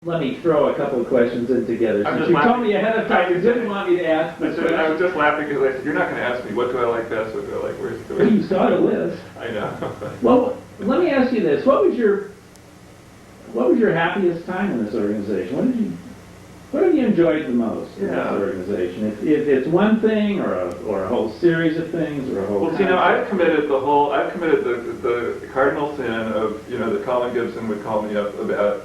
Let me throw a couple of questions in together. I'm Since just you laughing. told me ahead of time you didn't want me to ask this I question. was just laughing because I said, you're not going to ask me, what do I like best, what do I like worst? Well, you saw the list. I know. Well, let me ask you this: what was your happiest time in this organization? What have you enjoyed the most in this organization? If it's one thing, or a whole series of things, or a whole. Well, see, now I've committed the cardinal sin of, that Colin Gibson would call me up about.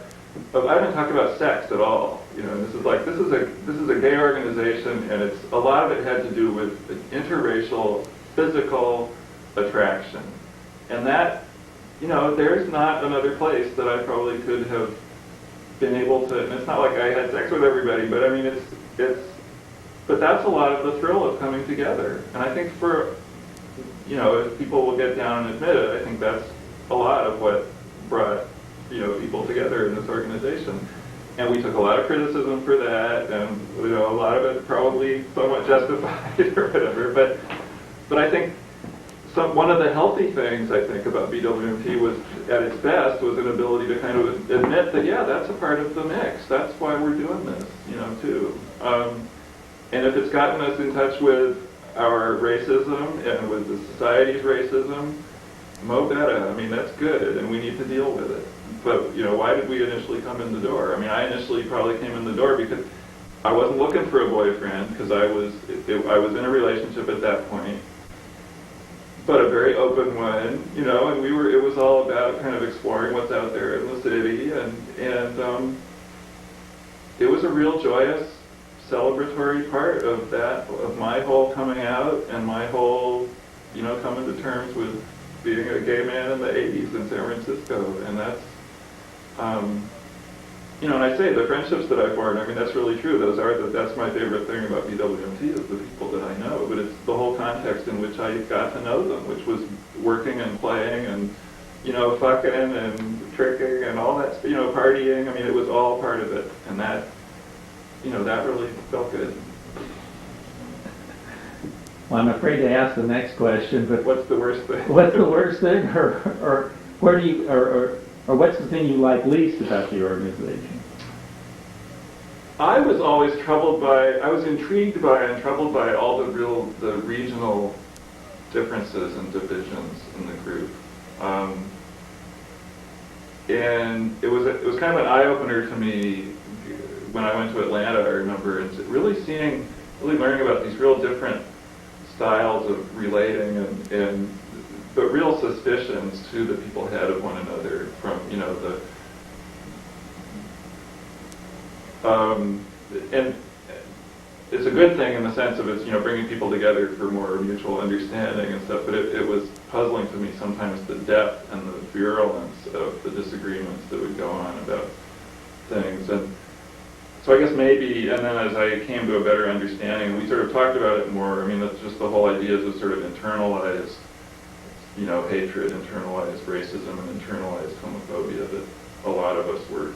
I haven't talked about sex at all. This is a gay organization, and a lot of it had to do with interracial physical attraction, and that, there's not another place that I probably could have been able to. And it's not like I had sex with everybody, but I mean, but that's a lot of the thrill of coming together. And I think if people will get down and admit it, I think that's a lot of what brought people together in this organization. And we took a lot of criticism for that, and a lot of it probably somewhat justified or whatever. But I think one of the healthy things I think about BWMT was, at its best, was an ability to kind of admit that, yeah, that's a part of the mix. That's why we're doing this, too. And if it's gotten us in touch with our racism and with the society's racism, mo better. I mean, that's good, and we need to deal with it. But, why did we initially come in the door? I mean, I initially probably came in the door because I wasn't looking for a boyfriend, because I was in a relationship at that point, but a very open one, and it was all about kind of exploring what's out there in the city, and it was a real joyous, celebratory part of my whole coming out, and my whole, coming to terms with being a gay man in the 80s in San Francisco. And that's, and I say the friendships that I formed, I mean, that's really true. That's my favorite thing about BWMT, is the people that I know. But it's the whole context in which I got to know them, which was working and playing and, fucking and tricking and all that, partying. I mean, it was all part of it. And that, that really felt good. Well, I'm afraid to ask the next question, but what's the worst thing? What's the worst thing, or where do you, or what's the thing you like least about the organization? I was always intrigued by and troubled by all the regional differences and divisions in the group. And it was kind of an eye-opener to me when I went to Atlanta, I remember, and really learning about these real different styles of relating but real suspicions too that people had of one another from, and it's a good thing in the sense of it's, bringing people together for more mutual understanding and stuff, but it was puzzling to me sometimes the depth and the virulence of the disagreements that would go on about things. And so I guess maybe, and then as I came to a better understanding, we sort of talked about it more. I mean, that's just the whole idea is of sort of internalized, hatred, internalized racism, and internalized homophobia that a lot of us were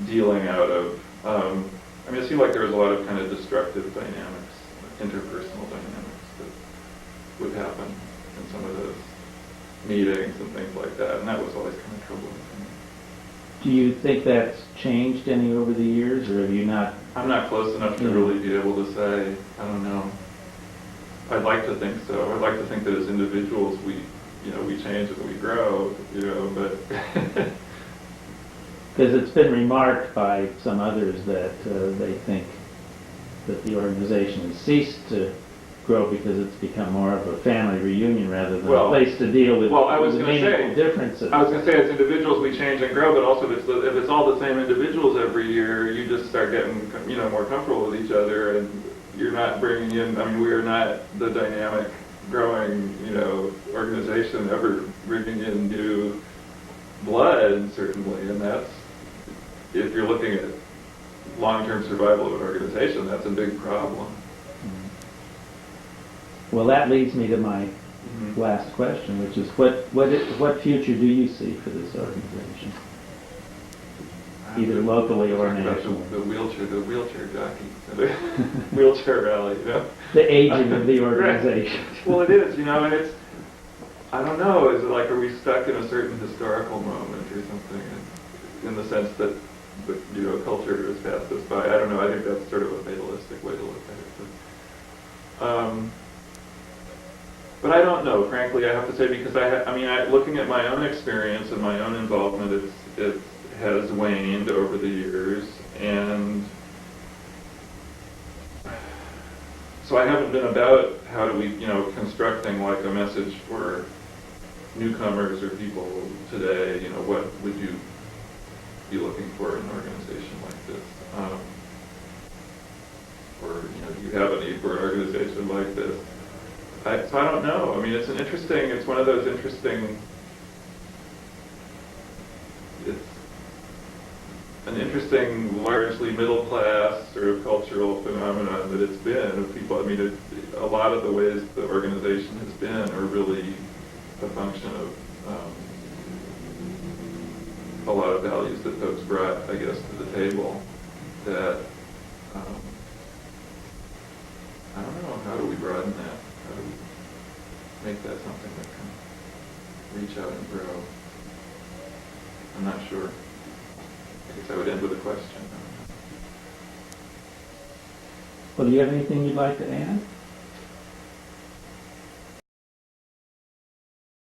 dealing out of. I mean, it seemed like there was a lot of kind of destructive dynamics, interpersonal dynamics that would happen in some of those meetings and things like that, and that was always kind of troubling for me. Do you think that's changed any over the years, or have you not? I'm not close enough to really be able to say. I don't know. I'd like to think so. I'd like to think that as individuals we change and we grow, but... Because it's been remarked by some others that they think that the organization has ceased to grow because it's become more of a family reunion rather than a place to deal with meaningful differences. I was going to say, as individuals we change and grow, but also if it's all the same individuals every year, you just start getting more comfortable with each other, and you're not bringing in. I mean, we are not the dynamic, growing organization ever bringing in new blood, certainly, and that's, if you're looking at long-term survival of an organization, that's a big problem. Well, that leads me to my last question, which is what future do you see for this organization, either locally or nationally? The wheelchair jockey, the wheelchair rally, The aging of the organization. Right. Well, it is, and it's. I don't know. Is it like, are we stuck in a certain historical moment or something? in the sense that culture has passed us by. I don't know. I think that's sort of a fatalistic way to look at it. But I don't know, frankly. I have to say, because looking at my own experience and my own involvement, it has waned over the years, and so I haven't been about how do we, constructing like a message for newcomers or people today. What would you be looking for in an organization like this? Or do you have a need for an organization like this? So I don't know. I mean, it's one of those interesting. It's an interesting, largely middle-class sort of cultural phenomenon that it's been of people. I mean, a lot of the ways the organization has been are really a function of a lot of values that folks brought, I guess, to the table. That I don't know. How do we broaden that? How do we make that something that can reach out and grow? I'm not sure. I guess I would end with a question. Well, do you have anything you'd like to add?